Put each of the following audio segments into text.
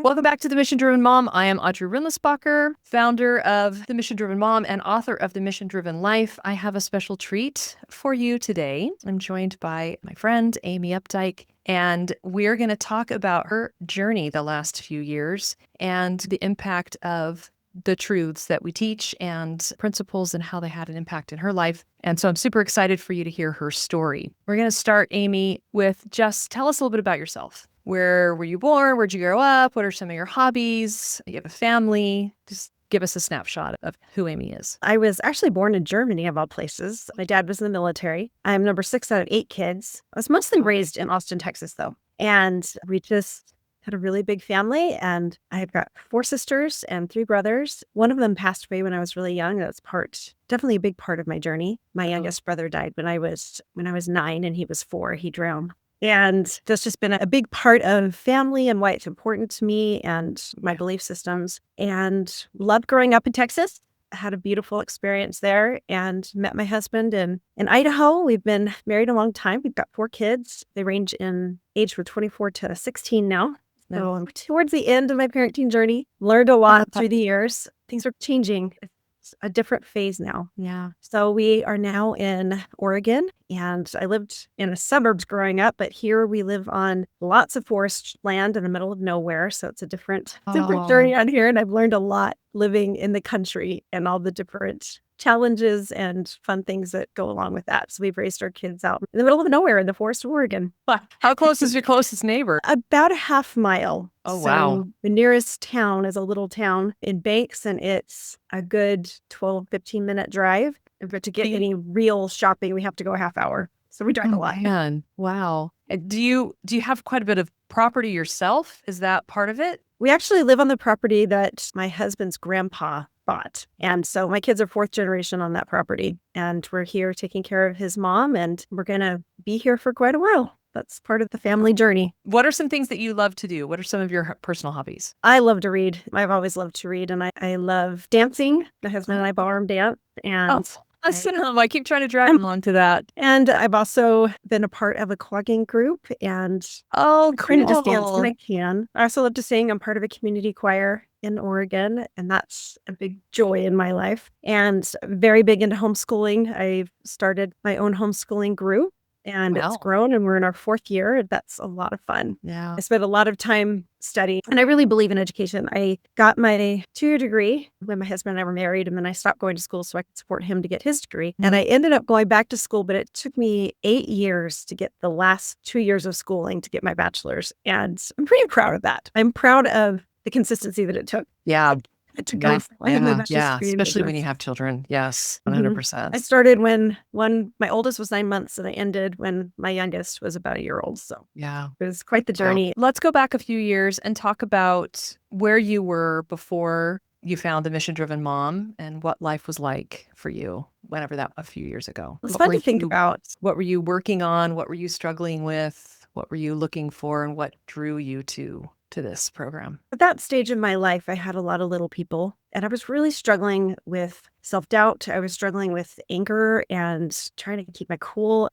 Welcome back to The Mission Driven Mom. I am Audrey Rindlisbacher, founder of The Mission Driven Mom and author of The Mission Driven Life. I have a special treat for you today. I'm joined by my friend, Amy Updike, and we're going to talk about her journey the last few years and the impact of the truths that we teach and principles and how they had an impact in her life. And so I'm super excited for you to hear her story. We're going to start, Amy, with just tell us a little bit about yourself. Where were you born? Where'd you grow up? What are some of your hobbies? You have a family? Just give us a snapshot of who Amy is. I was actually born in Germany, of all places. My dad was in the military. I'm number 6 out of 8 kids. I was mostly raised in Austin, Texas, though. And we just had a really big family. And I've got 4 sisters and 3 brothers. One of them passed away when I was really young. That's definitely a big part of my journey. My youngest brother died when I was 9 and he was 4. He drowned. And that's just been a big part of family and why it's important to me and my belief systems. And loved growing up in Texas. I had a beautiful experience there and met my husband in Idaho. We've been married a long time. We've got 4 kids. They range in age from 24 to 16 now. So I'm towards the end of my parenting journey. Learned a lot through the years. Things are changing. It's a different phase now. Yeah. So we are now in Oregon, and I lived in the suburbs growing up, but here we live on lots of forest land in the middle of nowhere. So it's a different journey on here. And I've learned a lot living in the country and all the different challenges and fun things that go along with that. So we've raised our kids out in the middle of nowhere in the forest of Oregon. How close is your closest neighbor? About a half mile. Oh, wow. So the nearest town is a little town in Banks, and it's a good 12, 15-minute drive. But to get any real shopping, we have to go a half hour. So we drive a lot. Man, wow. Do you have quite a bit of property yourself? Is that part of it? We actually live on the property that my husband's grandpa bought. And so my kids are 4th generation on that property. And we're here taking care of his mom, and we're going to be here for quite a while. That's part of the family journey. What are some things that you love to do? What are some of your personal hobbies? I love to read. I've always loved to read, and I love dancing. My husband and I ballroom dance. And awesome. I keep trying to drag him onto that. And I've also been a part of a clogging group, and cool. trying to just dance when I can. I also love to sing. I'm part of a community choir in Oregon, and that's a big joy in my life. And very big into homeschooling. I've started my own homeschooling group, and it's grown, and we're in our 4th year. That's a lot of fun. Yeah. I spent a lot of time studying, and I really believe in education. I got my 2-year degree when my husband and I were married, and then I stopped going to school so I could support him to get his degree. And I ended up going back to school, but it took me 8 years to get the last 2 years of schooling to get my bachelor's. And I'm pretty proud of that. I'm proud of the consistency that it took. Yeah. To go especially when you have children. Yes, 100%. I started when my oldest was 9 months, and I ended when my youngest was about a year old. So yeah, it was quite the journey. Let's go back a few years and talk about where you were before you found the Mission Driven Mom and what life was like for you whenever that a few years ago. It's fun to think about. What were you working on? What were you struggling with? What were you looking for? And what drew you to this program? At that stage in my life, I had a lot of little people, and I was really struggling with self-doubt. I was struggling with anger and trying to keep my cool.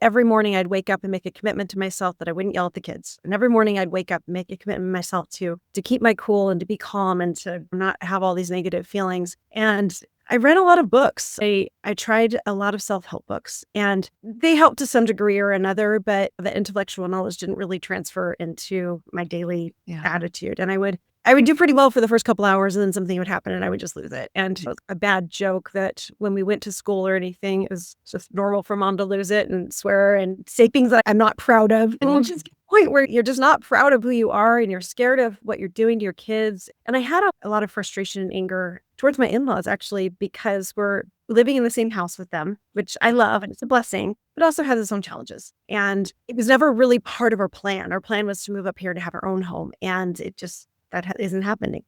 Every morning I'd wake up and make a commitment to myself that I wouldn't yell at the kids. And every morning I'd wake up and make a commitment to myself to keep my cool and to be calm and to not have all these negative feelings. And I read a lot of books. I tried a lot of self-help books, and they helped to some degree or another, but the intellectual knowledge didn't really transfer into my daily attitude. And I would do pretty well for the first couple hours, and then something would happen and I would just lose it. And it was a bad joke that when we went to school or anything, it was just normal for mom to lose it and swear and say things that I'm not proud of. And we'll just get to the point where you're just not proud of who you are, and you're scared of what you're doing to your kids. And I had a lot of frustration and anger towards my in-laws, actually, because we're living in the same house with them, which I love, and it's a blessing, but also has its own challenges. And it was never really part of our plan. Our plan was to move up here to have our own home, and that isn't happening.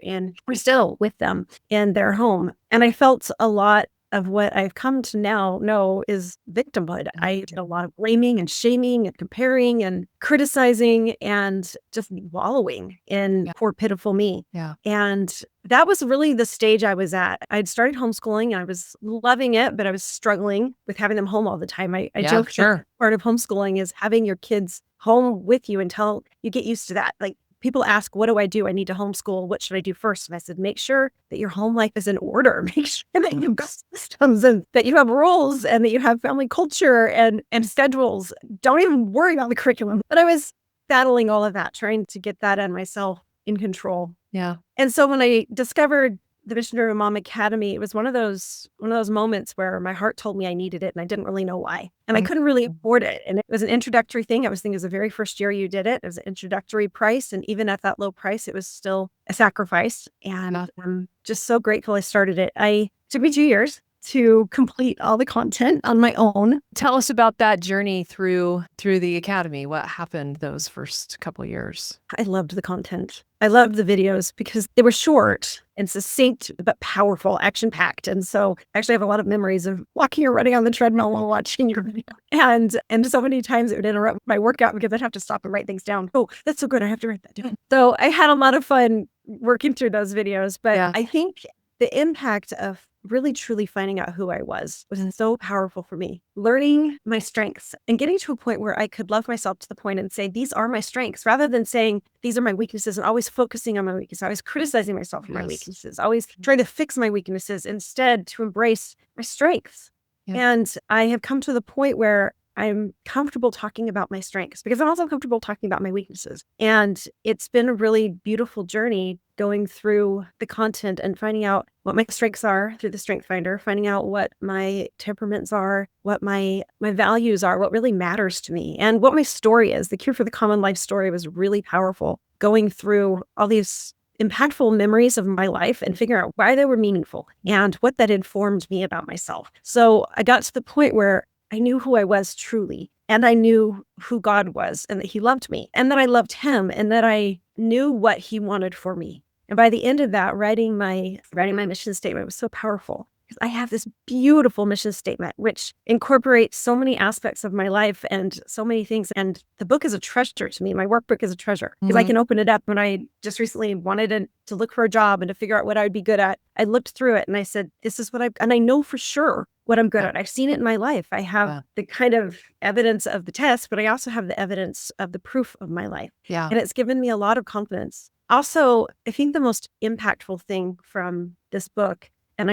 And we're still with them in their home. And I felt a lot of what I've come to now know is victimhood. I did a lot of blaming and shaming and comparing and criticizing and just wallowing in poor, pitiful me. Yeah. And that was really the stage I was at. I'd started homeschooling and I was loving it, but I was struggling with having them home all the time. I joke that part of homeschooling is having your kids home with you until you get used to that. Like, people ask, what do I do? I need to homeschool. What should I do first? And I said, make sure that your home life is in order. Make sure that you've got systems and that you have rules and that you have family culture and schedules. Don't even worry about the curriculum. But I was battling all of that, trying to get that and myself in control. Yeah. And so when I discovered the Mission Driven Mom Academy, it was one of those moments where my heart told me I needed it and I didn't really know why. And I couldn't really afford it. And it was an introductory thing. I was thinking it was the very first year you did it. It was an introductory price. And even at that low price, it was still a sacrifice. And I'm just so grateful I started it. It took me 2 years to complete all the content on my own. Tell us about that journey through the academy. What happened those first couple of years? I loved the content. I loved the videos because they were short and succinct, but powerful, action-packed. And so I actually have a lot of memories of walking or running on the treadmill while watching your video. And so many times it would interrupt my workout because I'd have to stop and write things down. Oh, that's so good. I have to write that down. So I had a lot of fun working through those videos. But I think the impact of really truly finding out who I was so powerful for me. Learning my strengths and getting to a point where I could love myself to the point and say, these are my strengths, rather than saying, these are my weaknesses and always focusing on my weaknesses, always criticizing myself for my weaknesses, always trying to fix my weaknesses, instead to embrace my strengths. And I have come to the point where I'm comfortable talking about my strengths because I'm also comfortable talking about my weaknesses. And it's been a really beautiful journey going through the content and finding out what my strengths are through the Strength Finder, finding out what my temperaments are, what my values are, what really matters to me, and what my story is. The Cure for the Common Life story was really powerful, going through all these impactful memories of my life and figure out why they were meaningful and what that informed me about myself. So I got to the point where I knew who I was truly, and I knew who God was and that he loved me and that I loved him and that I knew what he wanted for me. And by the end of that, writing my mission statement was so powerful because I have this beautiful mission statement, which incorporates so many aspects of my life and so many things. And the book is a treasure to me. My workbook is a treasure because I can open it up. When I just recently wanted to look for a job and to figure out what I would be good at, I looked through it and I said, this is what and I know for sure what I'm good at. I've seen it in my life. I have the kind of evidence of the test, but I also have the evidence of the proof of my life. And it's given me a lot of confidence. Also, I think the most impactful thing from this book, and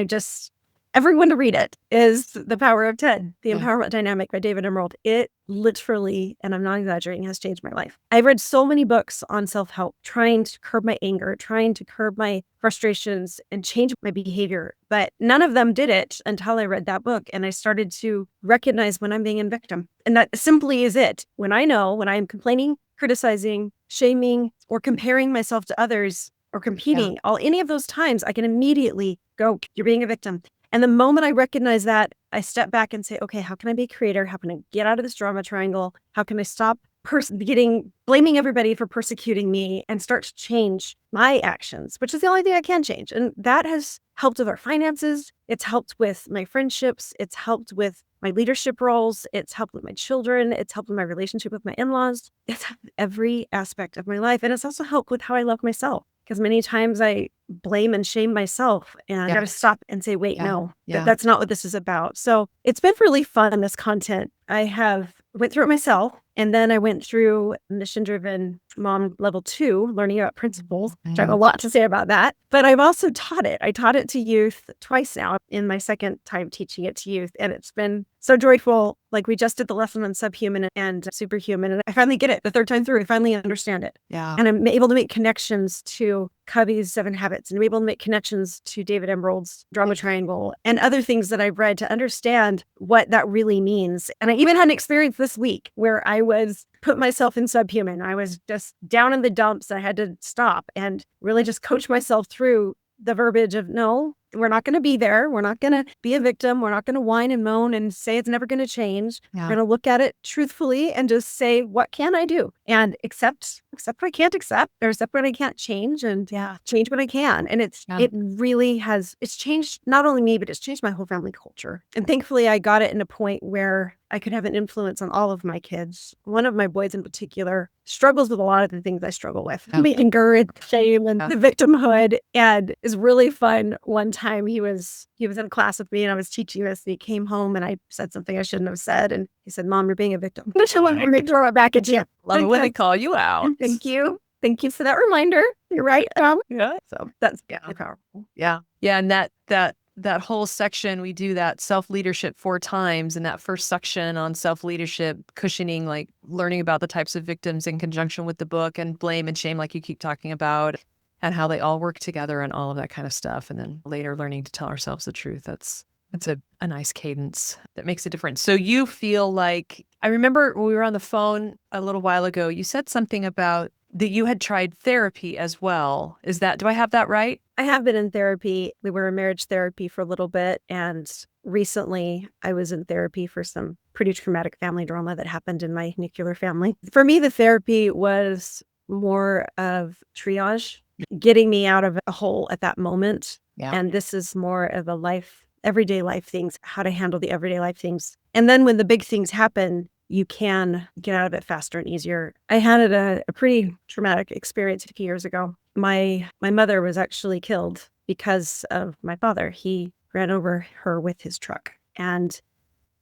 everyone to read it, is The Power of 10, The Empowerment Dynamic by David Emerald. It literally, and I'm not exaggerating, has changed my life. I've read so many books on self-help, trying to curb my anger, trying to curb my frustrations and change my behavior. But none of them did it until I read that book. And I started to recognize when I'm being a victim. And that simply is it. When I'm complaining, criticizing, shaming, or comparing myself to others, or competing, any of those times, I can immediately go, you're being a victim. And the moment I recognize that, I step back and say, okay, how can I be a creator? How can I get out of this drama triangle? How can I stop blaming everybody for persecuting me and start to change my actions, which is the only thing I can change. And that has helped with our finances. It's helped with my friendships. It's helped with my leadership roles. It's helped with my children. It's helped with my relationship with my in-laws. It's helped with every aspect of my life. And it's also helped with how I love myself. Because many times I blame and shame myself, and I got to stop and say, wait, no, that's not what this is about. So it's been really fun, this content. I went through it myself, and then I went through Mission Driven Mom Level 2, learning about principles, which I have a lot to say about that. But I've also taught it. I taught it to youth twice now, in my second time teaching it to youth. And it's been so joyful. Like, we just did the lesson on subhuman and superhuman, and I finally get it. The third time through, I finally understand it. And I'm able to make connections to Covey's 7 Habits, and I'm able to make connections to David Emerald's Drama Triangle and other things that I've read to understand what that really means. And I even had an experience this week where I put myself in subhuman. I was just down in the dumps. I had to stop and really just coach myself through the verbiage of, no, we're not going to be there. We're not going to be a victim. We're not going to whine and moan and say it's never going to change. We're going to look at it truthfully and just say, what can I do? And accept what I can't accept, or accept what I can't change, and change what I can. And it really has, it's changed not only me, but it's changed my whole family culture. And thankfully I got it in a point where I could have an influence on all of my kids. One of my boys in particular struggles with a lot of the things I struggle with. The anger and shame and the victimhood. And it's really fun. One time he was in class with me and I was teaching this, and he came home and I said something I shouldn't have said. And he said, Mom, you're being a victim. So let me throw it back at you. Love it when they call you out. Thank you. Thank you for that reminder. You're right. Yeah. So that's Yeah. really powerful. Yeah. Yeah. And that whole section, we do that self-leadership 4 times. And that first section on self-leadership, cushioning, like learning about the types of victims in conjunction with the book, and blame and shame, like you keep talking about, and how they all work together and all of that kind of stuff. And then later learning to tell ourselves the truth. That's a nice cadence that makes a difference. So you feel like, I remember when we were on the phone a little while ago, you said something about that you had tried therapy as well. Do I have that right? I have been in therapy. We were in marriage therapy for a little bit. And recently I was in therapy for some pretty traumatic family drama that happened in my nuclear family. For me, the therapy was more of triage, getting me out of a hole at that moment. Yeah. And this is more of everyday life things, how to handle the everyday life things. And then when the big things happen, you can get out of it faster and easier. I had a pretty traumatic experience a few years ago. My mother was actually killed because of my father. He ran over her with his truck, and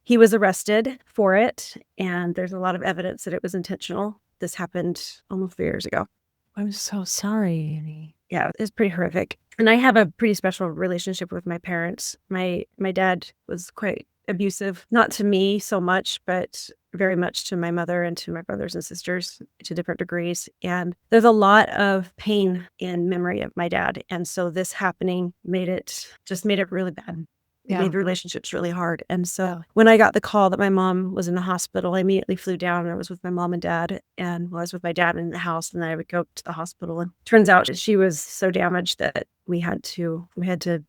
he was arrested for it. And there's a lot of evidence that it was intentional. This happened almost 3 years ago. I'm so sorry, Annie. Yeah, it's pretty horrific. And I have a pretty special relationship with my parents. My dad was quite abusive, not to me so much, but very much to my mother and to my brothers and sisters to different degrees. And there's a lot of pain in memory of my dad. And so this happening made it really bad. It Yeah. made the relationships really hard. And so when I got the call that my mom was in the hospital, I immediately flew down, and I was with my mom and dad, and I was with my dad in the house, and then I would go to the hospital. And turns out she was so damaged that we had to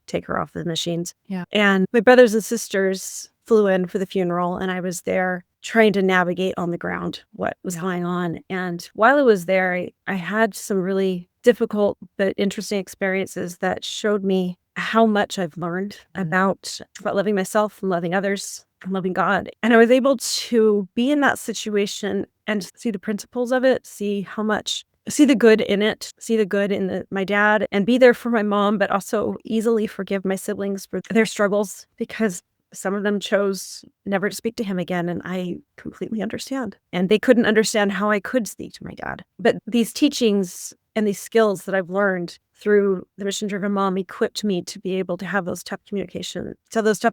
take her off the machines. Yeah. And my brothers and sisters flew in for the funeral, and I was there trying to navigate on the ground what was going on. And while I was there, I had some really difficult but interesting experiences that showed me how much I've learned about loving myself and loving others and loving God. And I was able to be in that situation and see the principles of it, see the good in it, see the good in my dad, and be there for my mom, but also easily forgive my siblings for their struggles, because some of them chose never to speak to him again, and I completely understand. And they couldn't understand how I could speak to my dad. But these teachings and these skills that I've learned through the Mission Driven Mom equipped me to be able to have those tough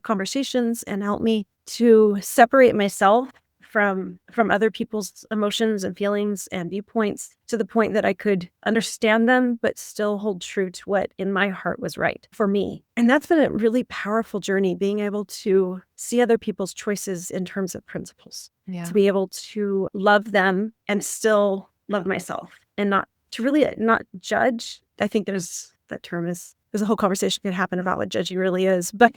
conversations, and help me to separate myself from other people's emotions and feelings and viewpoints, to the point that I could understand them, but still hold true to what in my heart was right for me. And that's been a really powerful journey, being able to see other people's choices in terms of principles, to be able to love them and still love myself, and not judge. I think there's a whole conversation could happen about what judging really is, but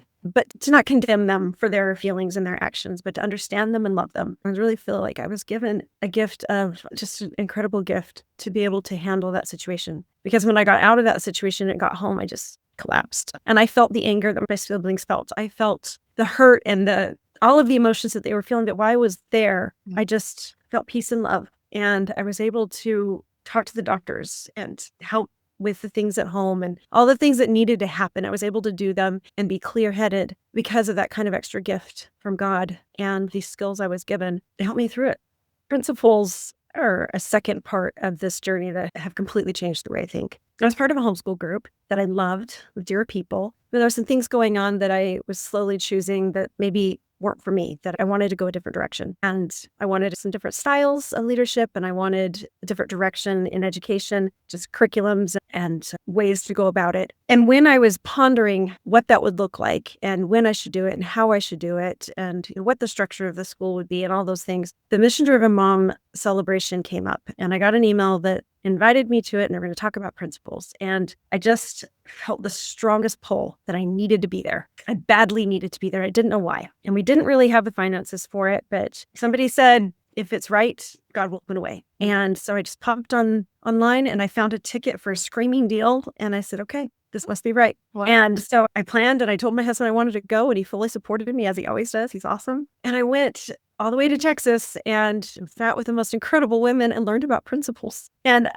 to not condemn them for their feelings and their actions, but to understand them and love them. I really feel like I was given a gift of just an incredible gift to be able to handle that situation. Because when I got out of that situation and got home, I just collapsed. And I felt the anger that my siblings felt. I felt the hurt and all of the emotions that they were feeling. But while I was there, I just felt peace and love. And I was able to talk to the doctors and help with the things at home and all the things that needed to happen. I was able to do them and be clear-headed because of that kind of extra gift from God and these skills I was given to help me through it. Principles are a second part of this journey that have completely changed the way I think. I was part of a homeschool group that I loved, with dear people, but there were some things going on that I was slowly choosing that maybe weren't for me, that I wanted to go a different direction. And I wanted some different styles of leadership, and I wanted a different direction in education, just curriculums and ways to go about it. And when I was pondering what that would look like, and when I should do it, and how I should do it, and what the structure of the school would be, and all those things, the Mission Driven Mom celebration came up, and I got an email that invited me to it, and they were going to talk about principles. And I just felt the strongest pull that I needed to be there. I badly needed to be there. I didn't know why. And we didn't really have the finances for it, but somebody said, if it's right, God will open a way. And so I just popped online, and I found a ticket for a screaming deal. And I said, okay, this must be right. Wow. And so I planned, and I told my husband I wanted to go, and he fully supported me, as he always does. He's awesome. And I went all the way to Texas and sat with the most incredible women and learned about principles. And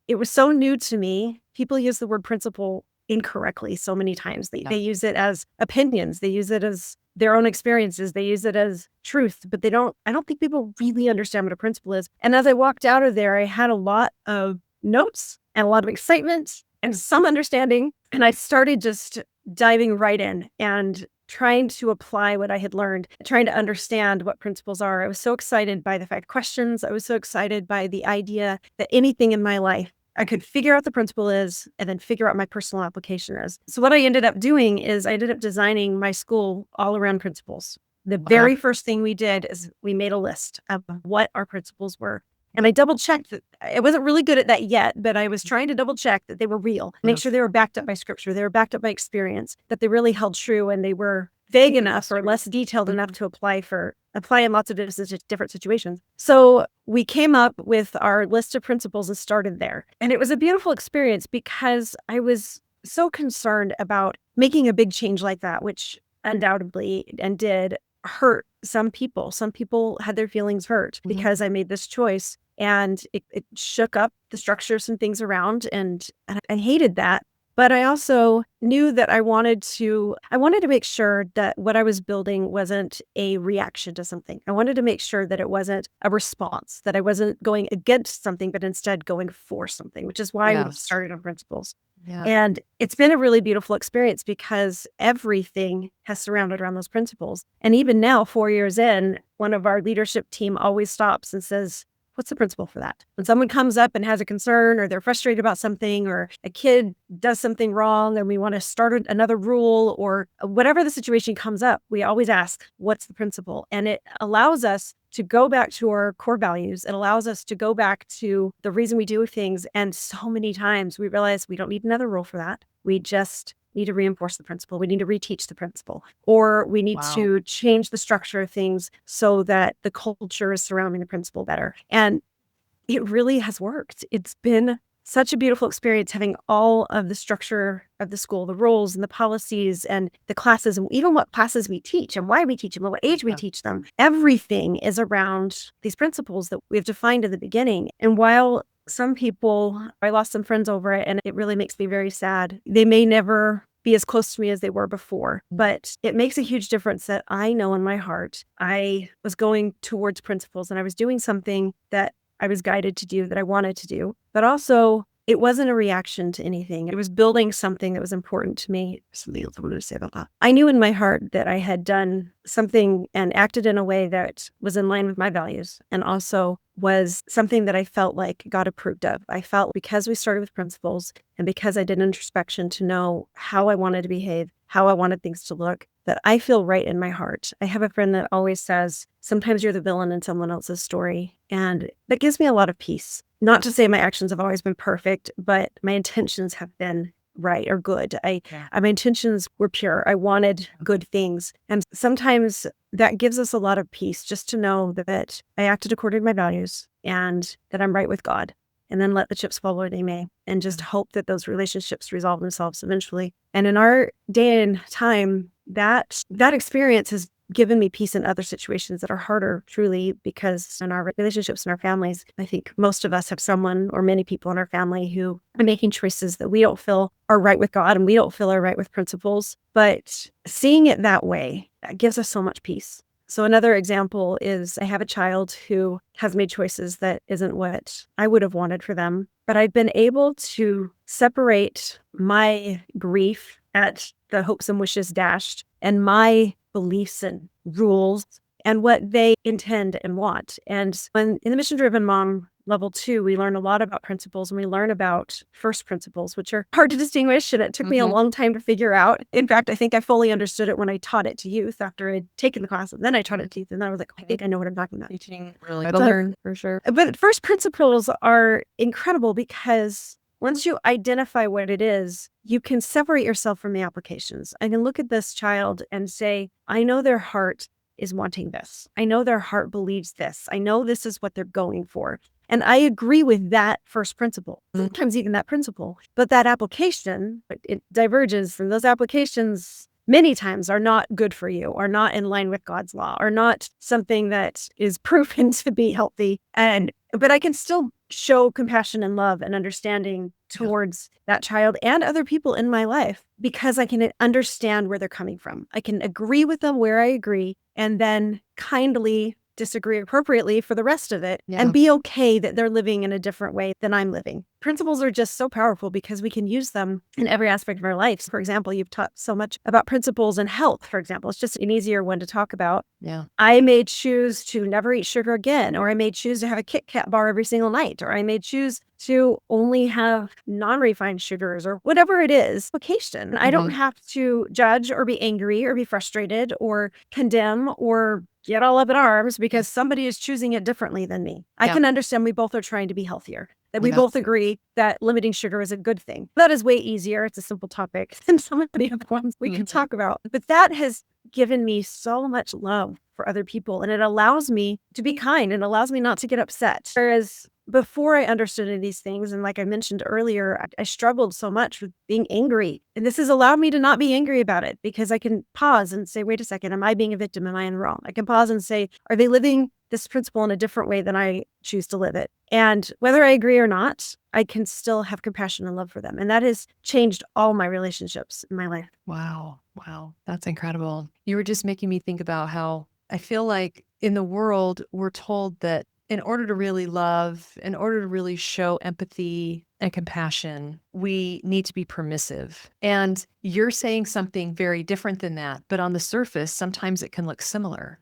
it was so new to me. People use the word principle incorrectly so many times. They use it as opinions. They use it as their own experiences. They use it as truth, but I don't think people really understand what a principle is. And as I walked out of there, I had a lot of notes and a lot of excitement and some understanding. And I started just diving right in and trying to apply what I had learned, trying to understand what principles are. I was so excited by the 5 questions. I was so excited by the idea that anything in my life, I could figure out the principle is and then figure out my personal application is. So what I ended up doing is I ended up designing my school all around principles. The very first thing we did is we made a list of what our principles were. And I double checked that I wasn't really good at that yet, but I was trying to double check that they were real, make sure they were backed up by scripture, they were backed up by experience, that they really held true and they were vague enough or less detailed enough to apply in lots of different situations. So we came up with our list of principles and started there. And it was a beautiful experience because I was so concerned about making a big change like that, which undoubtedly and did hurt some people. Some people had their feelings hurt because I made this choice. And it shook up the structures and things around, and I hated that. But I also knew that I wanted to make sure that what I was building wasn't a reaction to something. I wanted to make sure that it wasn't a response, that I wasn't going against something, but instead going for something, which is why we started on principles. Yeah. And it's been a really beautiful experience because everything has surrounded around those principles. And even now, 4 years in, one of our leadership team always stops and says, what's the principle for that? When someone comes up and has a concern or they're frustrated about something or a kid does something wrong and we want to start another rule or whatever the situation comes up, we always ask, what's the principle? And it allows us to go back to our core values. It allows us to go back to the reason we do things. And so many times we realize we don't need another rule for that. We just need to reinforce the principle. We need to reteach the principle, or we need to change the structure of things so that the culture is surrounding the principle better. And it really has worked. It's been such a beautiful experience having all of the structure of the school, the rules and the policies and the classes, and even what classes we teach and why we teach them and what age we teach them. Everything is around these principles that we've defined in the beginning. And while some people, I lost some friends over it, and it really makes me very sad. They may never be as close to me as they were before, but it makes a huge difference that I know in my heart I was going towards principles and I was doing something that I was guided to do, that I wanted to do, but also it wasn't a reaction to anything. It was building something that was important to me. Something else I wanted to say about that. I knew in my heart that I had done something and acted in a way that was in line with my values and also was something that I felt like God approved of. I felt because we started with principles and because I did introspection to know how I wanted to behave, how I wanted things to look, that I feel right in my heart. I have a friend that always says, sometimes you're the villain in someone else's story. And that gives me a lot of peace. Not to say my actions have always been perfect, but my intentions have been right or good. My intentions were pure. I wanted good things. And sometimes that gives us a lot of peace just to know that I acted according to my values and that I'm right with God. And then let the chips fall where they may and just hope that those relationships resolve themselves eventually. And in our day and time, that experience has given me peace in other situations that are harder, truly, because in our relationships and our families, I think most of us have someone or many people in our family who are making choices that we don't feel are right with God and we don't feel are right with principles. But seeing it that way, that gives us so much peace. So another example is I have a child who has made choices that isn't what I would have wanted for them, but I've been able to separate my grief at the hopes and wishes dashed and my beliefs and rules and what they intend and want. And in the Mission Driven Mom Level 2, we learn a lot about principles, and we learn about first principles, which are hard to distinguish, and it took me a long time to figure out. In fact, I think I fully understood it when I taught it to youth after I'd taken the class, and then I taught it to youth, and then I was like, I think I know what I'm talking about. Teaching really to learn, for sure. But first principles are incredible because once you identify what it is, you can separate yourself from the applications. I can look at this child and say, I know their heart is wanting this. I know their heart believes this. I know this is what they're going for. And I agree with that first principle, sometimes even that principle. But that application, it diverges from those applications. Many times are not good for you, are not in line with God's law, are not something that is proven to be healthy. But I can still show compassion and love and understanding towards that child and other people in my life because I can understand where they're coming from. I can agree with them where I agree and then kindly disagree appropriately for the rest of it and be okay that they're living in a different way than I'm living. principles are just so powerful because we can use them in every aspect of our life. For example, you've taught so much about principles and health, for example. It's just an easier one to talk about. Yeah. I may choose to never eat sugar again, or I may choose to have a Kit Kat bar every single night, or I may choose to only have non-refined sugars, or whatever it is. Application. I don't have to judge or be angry or be frustrated or condemn or get all up in arms because somebody is choosing it differently than me. I can understand we both are trying to be healthier, that we both agree that limiting sugar is a good thing. That is way easier. It's a simple topic than some of the other ones we can talk about. But that has given me so much love for other people, and it allows me to be kind and allows me not to get upset. Whereas before I understood any of these things, and like I mentioned earlier, I struggled so much with being angry. And this has allowed me to not be angry about it because I can pause and say, wait a second, am I being a victim? Am I in the wrong? I can pause and say, are they living this principle in a different way than I choose to live it? And whether I agree or not, I can still have compassion and love for them. And that has changed all my relationships in my life. Wow. Wow. That's incredible. You were just making me think about how I feel like in the world, we're told that in order to really love, in order to really show empathy and compassion, we need to be permissive. And you're saying something very different than that. But on the surface, sometimes it can look similar.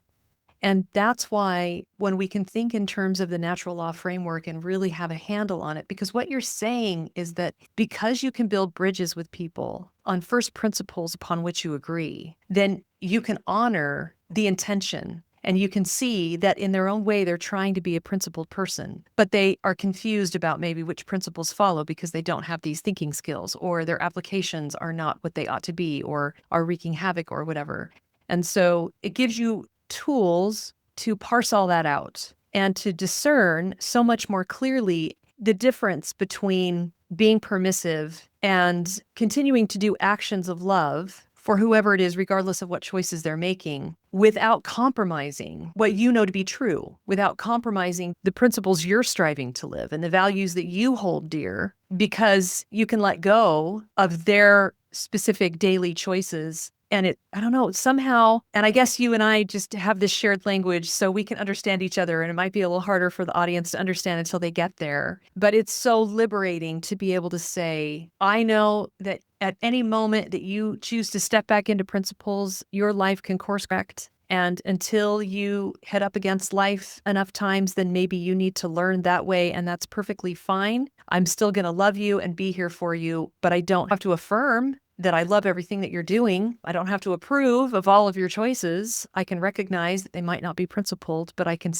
And that's why when we can think in terms of the natural law framework and really have a handle on it, because what you're saying is that because you can build bridges with people on first principles upon which you agree, then you can honor the intention. And you can see that in their own way, they're trying to be a principled person, but they are confused about maybe which principles follow because they don't have these thinking skills, or their applications are not what they ought to be, or are wreaking havoc or whatever. And so it gives you tools to parse all that out and to discern so much more clearly the difference between being permissive and continuing to do actions of love for whoever it is, regardless of what choices they're making, without compromising what you know to be true, without compromising the principles you're striving to live and the values that you hold dear, because you can let go of their specific daily choices. And I don't know, somehow, and I guess you and I just have this shared language so we can understand each other, and it might be a little harder for the audience to understand until they get there. But it's so liberating to be able to say, I know that at any moment that you choose to step back into principles, your life can course correct. And until you head up against life enough times, then maybe you need to learn that way, and that's perfectly fine. I'm still going to love you and be here for you, but I don't have to affirm that I love everything that you're doing. I don't have to approve of all of your choices. I can recognize that they might not be principled, but I can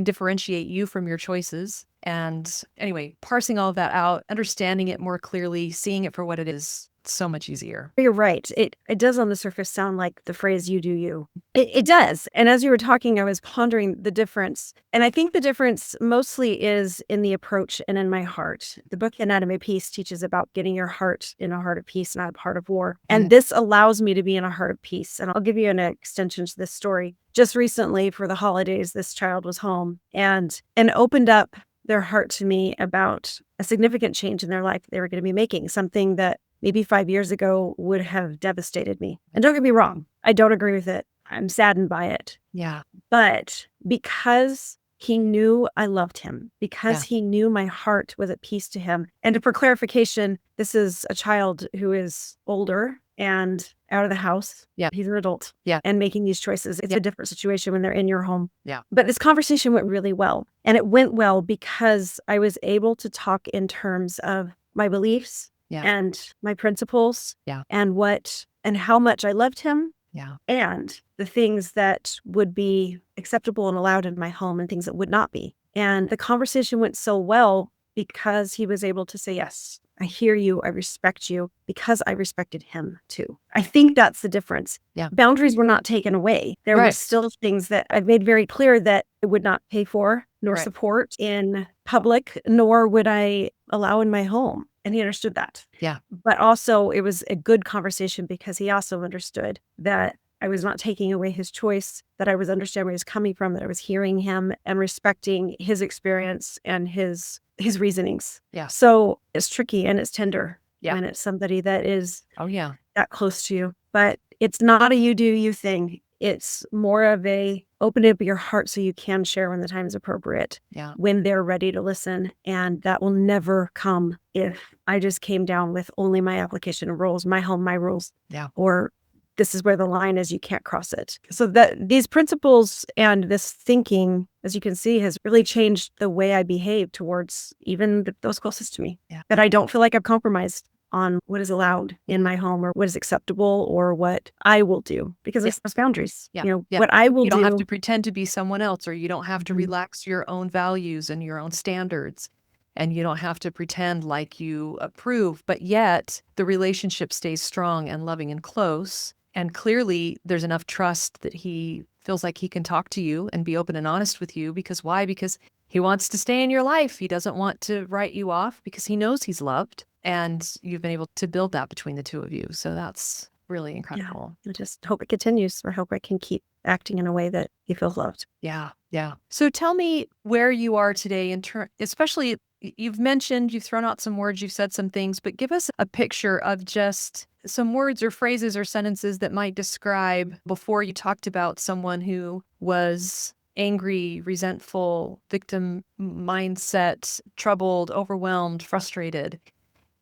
differentiate you from your choices. And anyway, parsing all of that out, understanding it more clearly, seeing it for what it is, it's so much easier. You're right. It does on the surface sound like the phrase, you do you. It does. And as you were talking, I was pondering the difference. And I think the difference mostly is in the approach and in my heart. The book Anatomy of Peace teaches about getting your heart in a heart of peace, not a heart of war. And this allows me to be in a heart of peace. And I'll give you an extension to this story. Just recently for the holidays, this child was home and opened up their heart to me about a significant change in their life they were going to be making, something that maybe 5 years ago would have devastated me. And don't get me wrong, I don't agree with it. I'm saddened by it. Yeah. But because he knew I loved him, because he knew my heart was at peace to him. And for clarification, this is a child who is older and out of the house. Yeah. He's an adult. Yeah. And making these choices. It's a different situation when they're in your home. Yeah. But this conversation went really well. And it went well because I was able to talk in terms of my beliefs and my principles and how much I loved him. Yeah. And the things that would be acceptable and allowed in my home and things that would not be. And the conversation went so well because he was able to say, yes, I hear you. I respect you, because I respected him too. I think that's the difference. Yeah. Boundaries were not taken away. There were still things that I've made very clear that I would not pay for nor support in public, nor would I allow in my home. And he understood that. Yeah. But also it was a good conversation because he also understood that I was not taking away his choice, that I was understanding where he was coming from, that I was hearing him and respecting his experience and his reasonings. Yeah. So it's tricky and it's tender Yeah. when it's somebody that is that close to you. But it's not a you do you thing. It's more of a open up your heart so you can share when the time is appropriate, Yeah. when they're ready to listen. And that will never come if I just came down with only my application of rules, my home, my rules, Yeah. or this is where the line is, you can't cross it. So that these principles and this thinking, as you can see, has really changed the way I behave towards even those closest to me. Yeah. That I don't feel like I've compromised on what is allowed in my home or what is acceptable or what I will do, because Yeah. it's those boundaries. Yeah. You know, Yeah. what I will You don't have do. to pretend to be someone else, or you don't have to Mhm. relax your own values and your own standards. And you don't have to pretend like you approve, but yet the relationship stays strong and loving and close. And clearly there's enough trust that he feels like he can talk to you and be open and honest with you. Because why? Because he wants to stay in your life. He doesn't want to write you off because he knows he's loved. And you've been able to build that between the two of you. So that's really Yeah. incredible. I just hope it continues, or hope I can keep acting in a way that he feels loved. Yeah, yeah. So tell me where you are today especially you've mentioned, you've thrown out some words, you've said some things, but give us a picture of just some words or phrases or sentences that might describe before you talked about someone who was angry, resentful, victim mindset, troubled, overwhelmed, frustrated.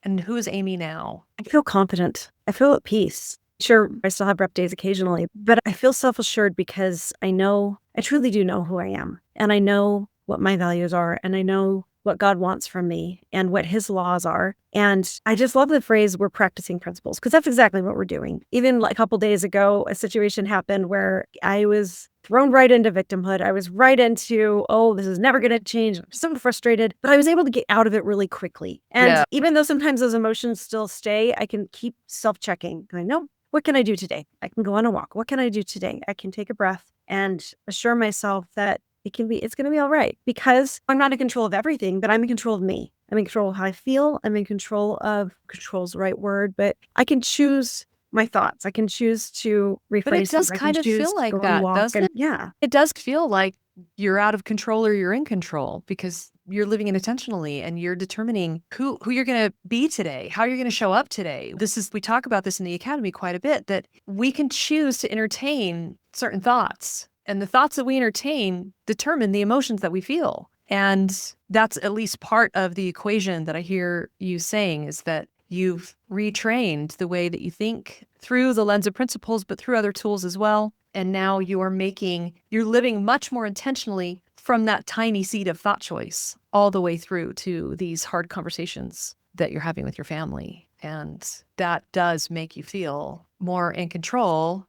And who is Amy now? I feel confident. I feel at peace. Sure, I still have rough days occasionally, but I feel self-assured because I truly do know who I am. And I know what my values are. And I know what God wants from me and what his laws are. And I just love the phrase, we're practicing principles, because that's exactly what we're doing. Even like a couple days ago, a situation happened where I was thrown right into victimhood. I was right into, oh, this is never going to change. I'm so frustrated, but I was able to get out of it really quickly. And Yeah. even though sometimes those emotions still stay, I can keep self-checking. I know, what can I do today? I can go on a walk. What can I do today? I can take a breath and assure myself that it's going to be all right, because I'm not in control of everything, but I'm in control of me. I'm in control of how I feel. I'm in control's the right word, but I can choose my thoughts. I can choose to rephrase But it them. does I can kind of choose feel to like go on a that, walk. doesn't And it? yeah, It does feel like you're out of control or you're in control because you're living intentionally and you're determining who you're going to be today, how you're going to show up today. We talk about this in the academy quite a bit, that we can choose to entertain certain thoughts, and the thoughts that we entertain determine the emotions that we feel. And that's at least part of the equation that I hear you saying, is that you've retrained the way that you think through the lens of principles, but through other tools as well. And now you're living much more intentionally from that tiny seed of thought choice all the way through to these hard conversations that you're having with your family. And that does make you feel more in control.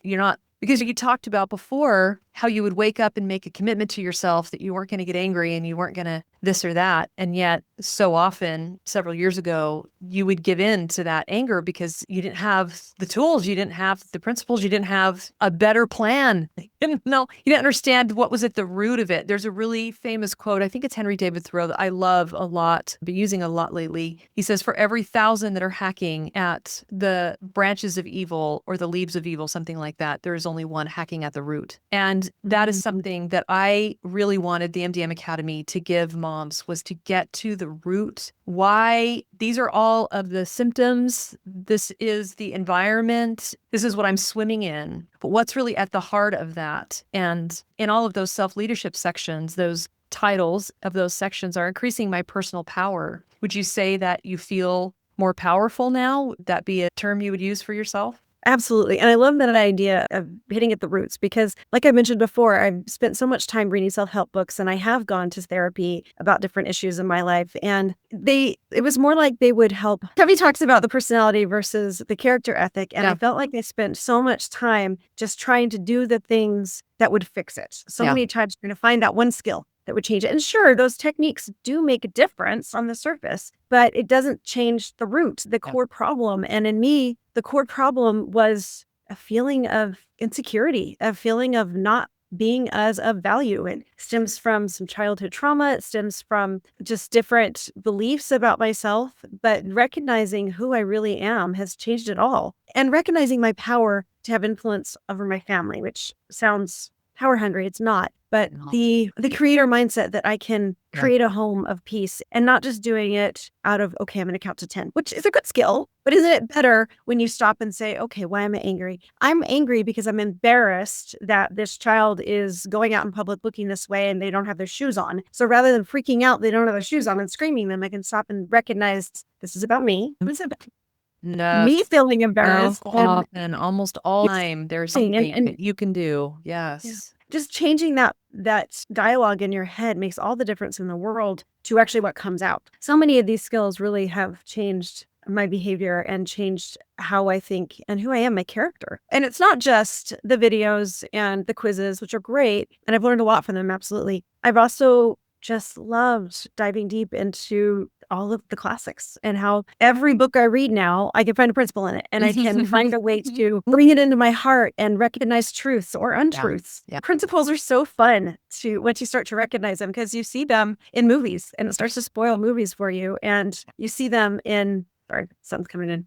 You're not, because you talked about before how you would wake up and make a commitment to yourself that you weren't going to get angry and you weren't going to this or that. And yet so often several years ago, you would give in to that anger because you didn't have the tools, you didn't have the principles, you didn't have a better plan. You didn't understand what was at the root of it. There's a really famous quote, I think it's Henry David Thoreau, that I love a lot, been using a lot lately. He says, for every 1,000 that are hacking at the branches of evil or the leaves of evil, something like that, there is only one hacking at the root. And that is something that I really wanted the MDM Academy to give moms, was to get to the root. Why these are all of the symptoms. This is the environment. This is what I'm swimming in. But what's really at the heart of that? And in all of those self-leadership sections, those titles of those sections are increasing my personal power. Would you say that you feel more powerful now? Would that be a term you would use for yourself? absolutely. And I love that idea of hitting at the roots, because like I mentioned before, I've spent so much time reading self-help books, and I have gone to therapy about different issues in my life. And it was more like they would help. Covey talks about the personality versus the character ethic. And I felt like they spent so much time just trying to do the things that would fix it. So many times you're going to find that one skill that would change it. And sure, those techniques do make a difference on the surface, but it doesn't change the root, the core problem. And in me, the core problem was a feeling of insecurity, a feeling of not being as of value. It stems from some childhood trauma. It stems from just different beliefs about myself, but recognizing who I really am has changed it all. And recognizing my power to have influence over my family, which sounds power hungry. It's not. But No. the creator mindset that I can Yeah. create a home of peace and not just doing it out of, okay, I'm going to count to 10, which is a good skill. But isn't it better when you stop and say, okay, why am I angry? I'm angry because I'm embarrassed that this child is going out in public looking this way and they don't have their shoes on. So rather than freaking out, they don't have their shoes on and screaming them, I can stop and recognize this is about me. This is about No. me feeling embarrassed. And almost all time there's something that you can do. Yes. Just changing that dialogue in your head makes all the difference in the world to actually what comes out. So many of these skills really have changed my behavior and changed how I think and who I am, my character. And it's not just the videos and the quizzes, which are great. And I've learned a lot from them. Absolutely. I've also just loved diving deep into all of the classics and how every book I read now, I can find a principle in it and I can find a way to bring it into my heart and recognize truths or untruths. Yeah. Principles are so fun to once you start to recognize them because you see them in movies and it starts to spoil movies for you. And you see them in, sorry, something's coming in.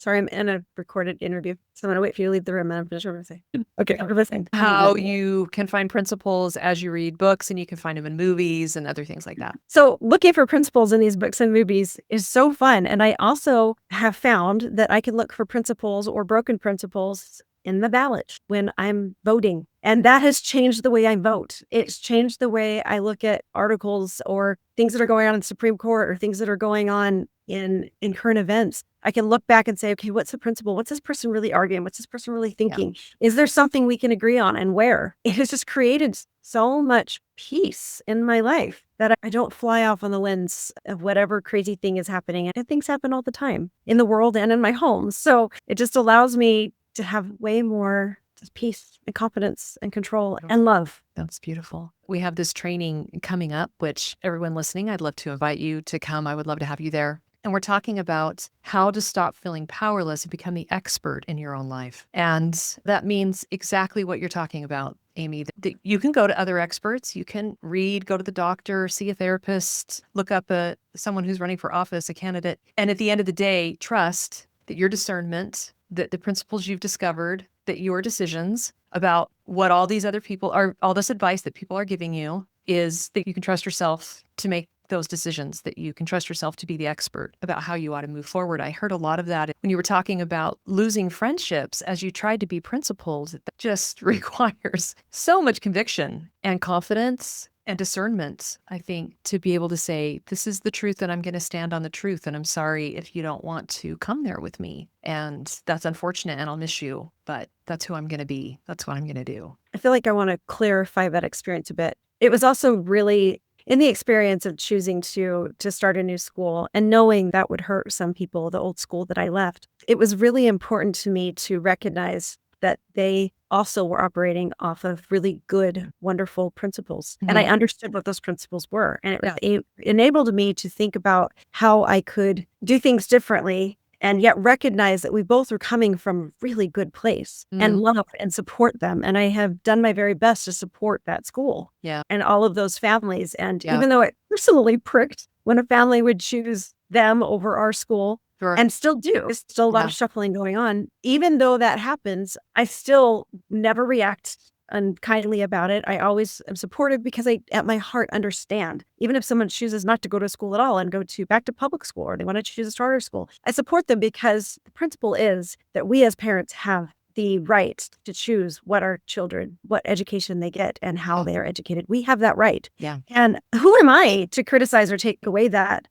Sorry, I'm in a recorded interview. So I'm going to wait for you to leave the room and I'm sure what I'm saying. Okay, I'm listening. How you can find principles as you read books and you can find them in movies and other things like that. So looking for principles in these books and movies is so fun. And I also have found that I can look for principles or broken principles in the ballot when I'm voting. And that has changed the way I vote. It's changed the way I look at articles or things that are going on in the Supreme Court or things that are going on in current events. I can look back and say, okay, what's the principle? What's this person really arguing? What's this person really thinking? Is there something we can agree on and where? It has just created so much peace in my life that I don't fly off on the winds of whatever crazy thing is happening. And things happen all the time in the world and in my home. So it just allows me to have way more peace and confidence and control and love. That's beautiful. We have this training coming up, which everyone listening, I'd love to invite you to come. I would love to have you there. And we're talking about how to stop feeling powerless and become the expert in your own life. And that means exactly what you're talking about, Amy. That you can go to other experts. You can read, go to the doctor, see a therapist, look up someone who's running for office, a candidate. And at the end of the day, trust that your discernment, that the principles you've discovered, that your decisions about what all these other people are, all this advice that people are giving you, is that you can trust yourself to make those decisions, that you can trust yourself to be the expert about how you ought to move forward. I heard a lot of that when you were talking about losing friendships as you tried to be principled. That just requires so much conviction and confidence and discernment, I think, to be able to say, this is the truth and I'm going to stand on the truth. And I'm sorry if you don't want to come there with me. And that's unfortunate and I'll miss you, but that's who I'm going to be. That's what I'm going to do. I feel like I want to clarify that experience a bit. It was also really in the experience of choosing to start a new school and knowing that would hurt some people, the old school that I left. It was really important to me to recognize that they also were operating off of really good, wonderful principles. Mm-hmm. And I understood what those principles were. And it enabled me to think about how I could do things differently and yet recognize that we both are coming from a really good place and love and support them. And I have done my very best to support that school and all of those families. And even though it personally pricked when a family would choose them over our school, and still do. There's still a lot of shuffling going on. Even though that happens, I still never react unkindly about it. I always am supportive because I, at my heart, understand. Even if someone chooses not to go to school at all and go back to public school, or they want to choose a charter school, I support them because the principle is that we as parents have the right to choose what our children, what education they get and how they are educated. We have that right. Yeah. And who am I to criticize or take away that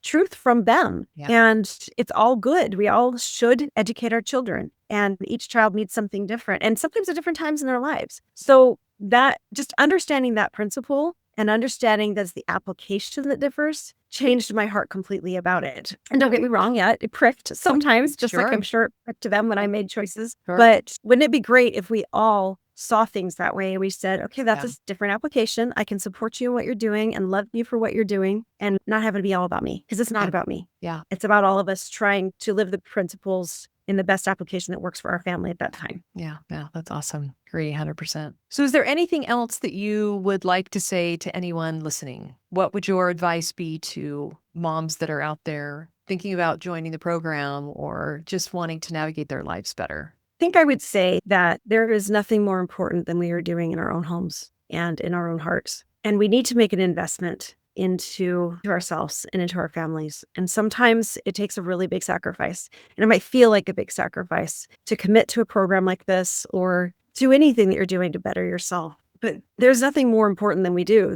truth from them? And it's all good. We all should educate our children, and each child needs something different and sometimes at different times in their lives. So that just understanding that principle and understanding that's the application that differs changed my heart completely about it. And don't get me wrong, it pricked sometimes, just like I'm sure it pricked to them when I made choices. But wouldn't it be great if we all saw things that way? We said, okay, that's a different application. I can support you in what you're doing and love you for what you're doing and not have it be all about me, because it's not about me. Yeah. It's about all of us trying to live the principles in the best application that works for our family at that time. Yeah, that's awesome. Agree 100%. So is there anything else that you would like to say to anyone listening? What would your advice be to moms that are out there thinking about joining the program or just wanting to navigate their lives better? think I would say that there is nothing more important than we are doing in our own homes and in our own hearts. And we need to make an investment into ourselves and into our families. And sometimes it takes a really big sacrifice. And it might feel like a big sacrifice to commit to a program like this or do anything that you're doing to better yourself. But there's nothing more important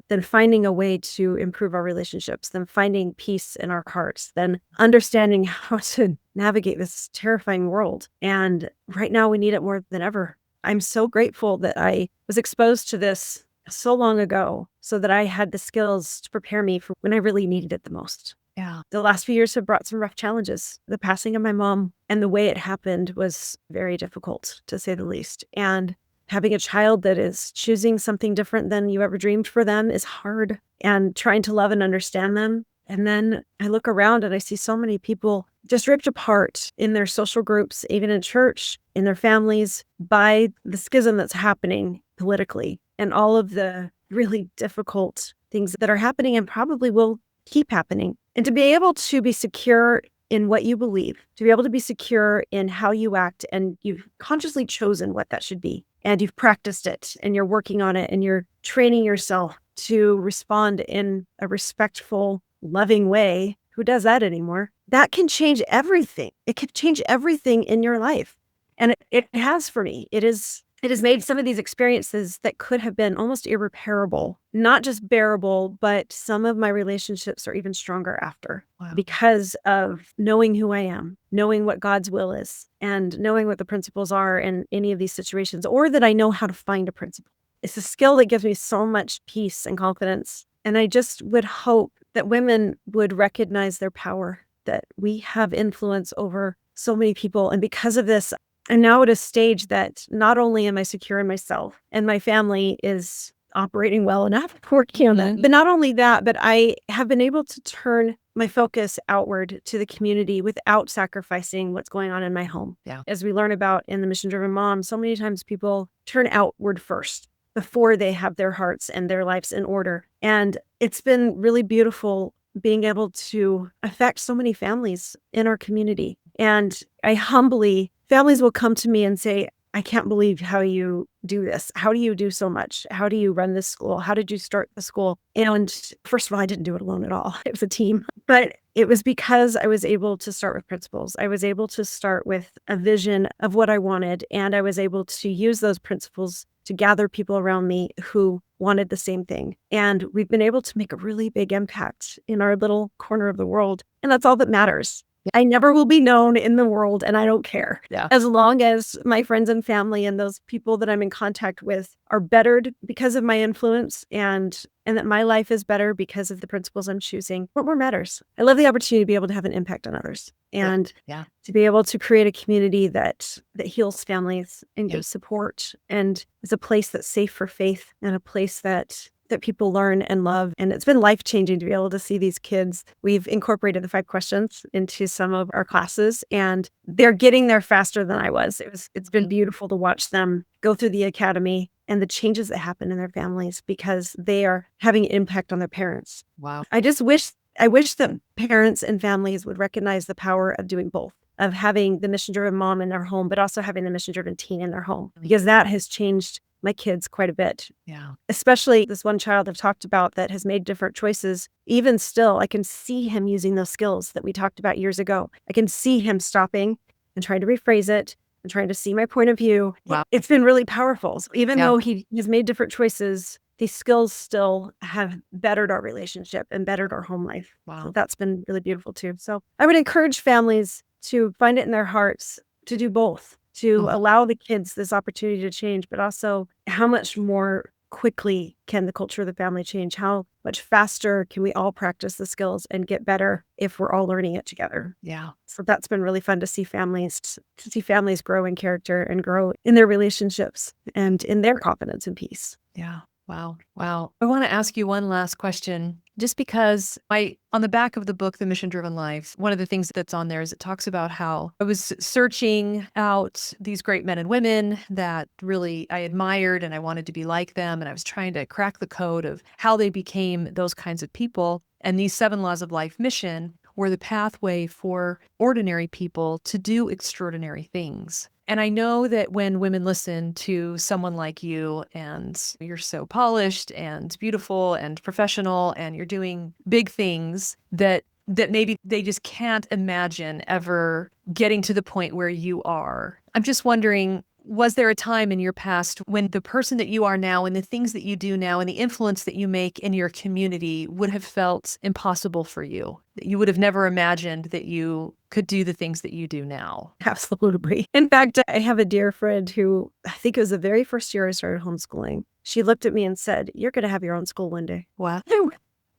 than finding a way to improve our relationships, than finding peace in our hearts, than understanding how to navigate this terrifying world. And right now we need it more than ever. I'm so grateful that I was exposed to this so long ago so that I had the skills to prepare me for when I really needed it the most. Yeah. The last few years have brought some rough challenges. The passing of my mom and the way it happened was very difficult, to say the least. And having a child that is choosing something different than you ever dreamed for them is hard, and trying to love and understand them. And then I look around and I see so many people just ripped apart in their social groups, even in church, in their families, by the schism that's happening politically and all of the really difficult things that are happening and probably will keep happening. And to be able to be secure in what you believe, to be able to be secure in how you act, and you've consciously chosen what that should be, and you've practiced it, and you're working on it, and you're training yourself to respond in a respectful, loving way. Who does that anymore? That can change everything. It can change everything in your life. And it has for me. It has made some of these experiences that could have been almost irreparable, not just bearable, but some of my relationships are even stronger after. Wow. Because of knowing who I am, knowing what God's will is, and knowing what the principles are in any of these situations, or that I know how to find a principle. It's a skill that gives me so much peace and confidence. And I just would hope that women would recognize their power, that we have influence over so many people. And because of this, I'm now at a stage that not only am I secure in myself and my family is operating well enough, working on that, but not only that, but I have been able to turn my focus outward to the community without sacrificing what's going on in my home. Yeah. As we learn about in the Mission Driven Mom, so many times people turn outward first before they have their hearts and their lives in order. And it's been really beautiful being able to affect so many families in our community. And families will come to me and say, I can't believe how you do this. How do you do so much? How do you run this school? How did you start the school? And first of all, I didn't do it alone at all. It was a team. But it was because I was able to start with principles. I was able to start with a vision of what I wanted. And I was able to use those principles to gather people around me who wanted the same thing. And we've been able to make a really big impact in our little corner of the world. And that's all that matters. I never will be known in the world, and I don't care. Yeah. As long as my friends and family and those people that I'm in contact with are bettered because of my influence, and that my life is better because of the principles I'm choosing, what more matters? I love the opportunity to be able to have an impact on others, and to be able to create a community that heals families and gives support, and is a place that's safe for faith, and a place that people learn and love. And it's been life-changing to be able to see these kids. We've incorporated the 5 questions into some of our classes, and they're getting there faster than I was. It's been beautiful to watch them go through the academy and the changes that happen in their families because they are having an impact on their parents. Wow. I wish that parents and families would recognize the power of doing both, of having the mission-driven mom in their home, but also having the mission-driven teen in their home, because that has changed my kids quite a bit. Yeah. Especially this one child I've talked about that has made different choices. Even still, I can see him using those skills that we talked about years ago. I can see him stopping and trying to rephrase it and trying to see my point of view. Wow. It's been really powerful. So even though he has made different choices, these skills still have bettered our relationship and bettered our home life. Wow. So that's been really beautiful too. So I would encourage families to find it in their hearts to do both, to allow the kids this opportunity to change, but also how much more quickly can the culture of the family change? How much faster can we all practice the skills and get better if we're all learning it together? Yeah. So that's been really fun to see families grow in character and grow in their relationships and in their confidence and peace. Yeah. Wow. Wow. I want to ask you one last question, just because on the back of the book, The Mission Driven Life, one of the things that's on there is it talks about how I was searching out these great men and women that really I admired and I wanted to be like them. And I was trying to crack the code of how they became those kinds of people. And these 7 laws of life mission were the pathway for ordinary people to do extraordinary things. And I know that when women listen to someone like you and you're so polished and beautiful and professional and you're doing big things, that maybe they just can't imagine ever getting to the point where you are. I'm just wondering, was there a time in your past when the person that you are now and the things that you do now and the influence that you make in your community would have felt impossible for you? That you would have never imagined that you could do the things that you do now? Absolutely. In fact, I have a dear friend who, I think it was the very first year I started homeschooling. She looked at me and said, "You're going to have your own school one day." Wow.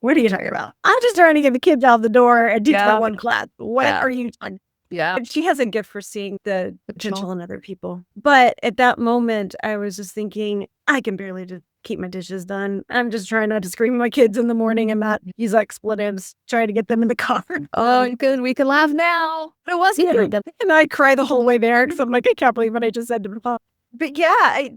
What are you talking about? I'm just trying to get the kids out the door and teach Yeah. my one class. What Yeah. are you doing? Yeah. And she has a gift for seeing the potential in other people. But at that moment, I was just thinking, I can barely just keep my dishes done. I'm just trying not to scream at my kids in the morning and not use expletives, trying to get them in the car. Oh, good. We can laugh now. But it wasn't. And I cry the whole way there because I'm like, I can't believe what I just said to my mom. But yeah,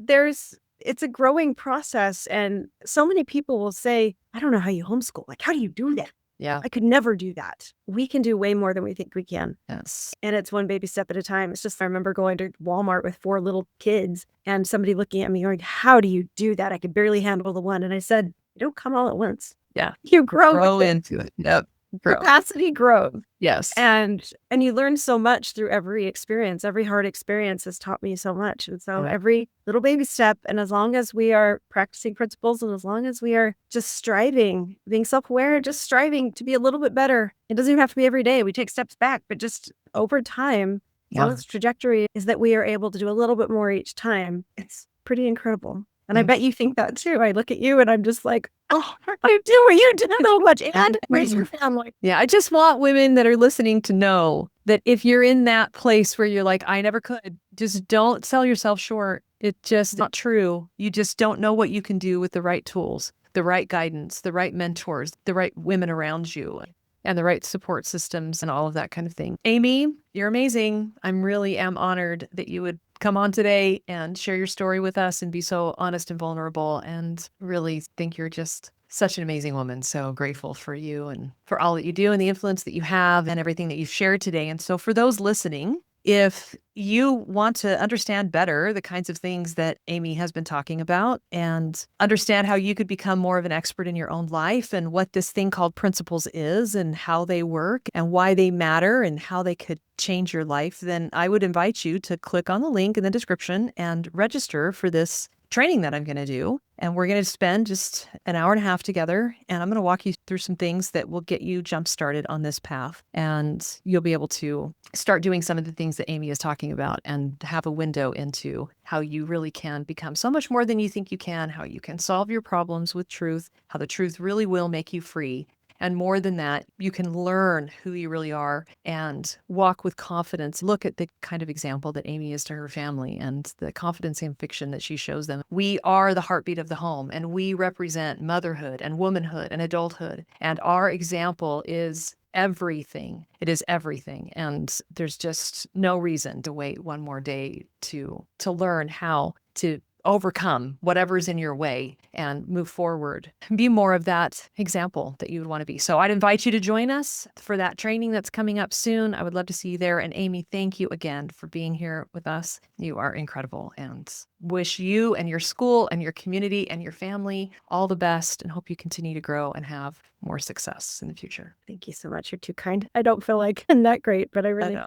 it's a growing process. And so many people will say, I don't know how you homeschool. Like, how do you do that? Yeah. I could never do that. We can do way more than we think we can. Yes. And it's one baby step at a time. It's just, I remember going to Walmart with 4 little kids and somebody looking at me going, how do you do that? I could barely handle the one. And I said, you don't come all at once. Yeah. You grow into it. Yep. Capacity grows. Yes. And you learn so much through every experience. Every hard experience has taught me so much. And so every little baby step, and as long as we are practicing principles and as long as we are just striving, being self-aware, just striving to be a little bit better, it doesn't even have to be every day. We take steps back, but just over time, as long as the trajectory is that we are able to do a little bit more each time, it's pretty incredible. And I bet you think that too. I look at you and I'm just like, oh, you do so much. And where's your family? Yeah, I just want women that are listening to know that if you're in that place where you're like, I never could, just don't sell yourself short. It's just not true. You just don't know what you can do with the right tools, the right guidance, the right mentors, the right women around you, and the right support systems and all of that kind of thing. Amy, you're amazing. I'm really am honored that you would come on today and share your story with us and be so honest and vulnerable, and really think you're just such an amazing woman. So grateful for you and for all that you do and the influence that you have and everything that you've shared today. And so for those listening, if you want to understand better the kinds of things that Amy has been talking about and understand how you could become more of an expert in your own life and what this thing called principles is and how they work and why they matter and how they could change your life, then I would invite you to click on the link in the description and register for this training that I'm going to do. And we're going to spend just an hour and a half together. And I'm going to walk you through some things that will get you jump started on this path. And you'll be able to start doing some of the things that Amy is talking about and have a window into how you really can become so much more than you think you can, how you can solve your problems with truth, how the truth really will make you free. And more than that, you can learn who you really are and walk with confidence. Look at the kind of example that Amy is to her family and the confidence and fiction that she shows them. We are the heartbeat of the home, and we represent motherhood and womanhood and adulthood. And our example is everything. It is everything. And there's just no reason to wait one more day to learn how to overcome whatever's in your way and move forward. Be more of that example that you would want to be. So I'd invite you to join us for that training that's coming up soon. I would love to see you there. And Amy, thank you again for being here with us. You are incredible, and wish you and your school and your community and your family all the best, and hope you continue to grow and have more success in the future. Thank you so much. You're too kind. I don't feel like I'm that great, but I really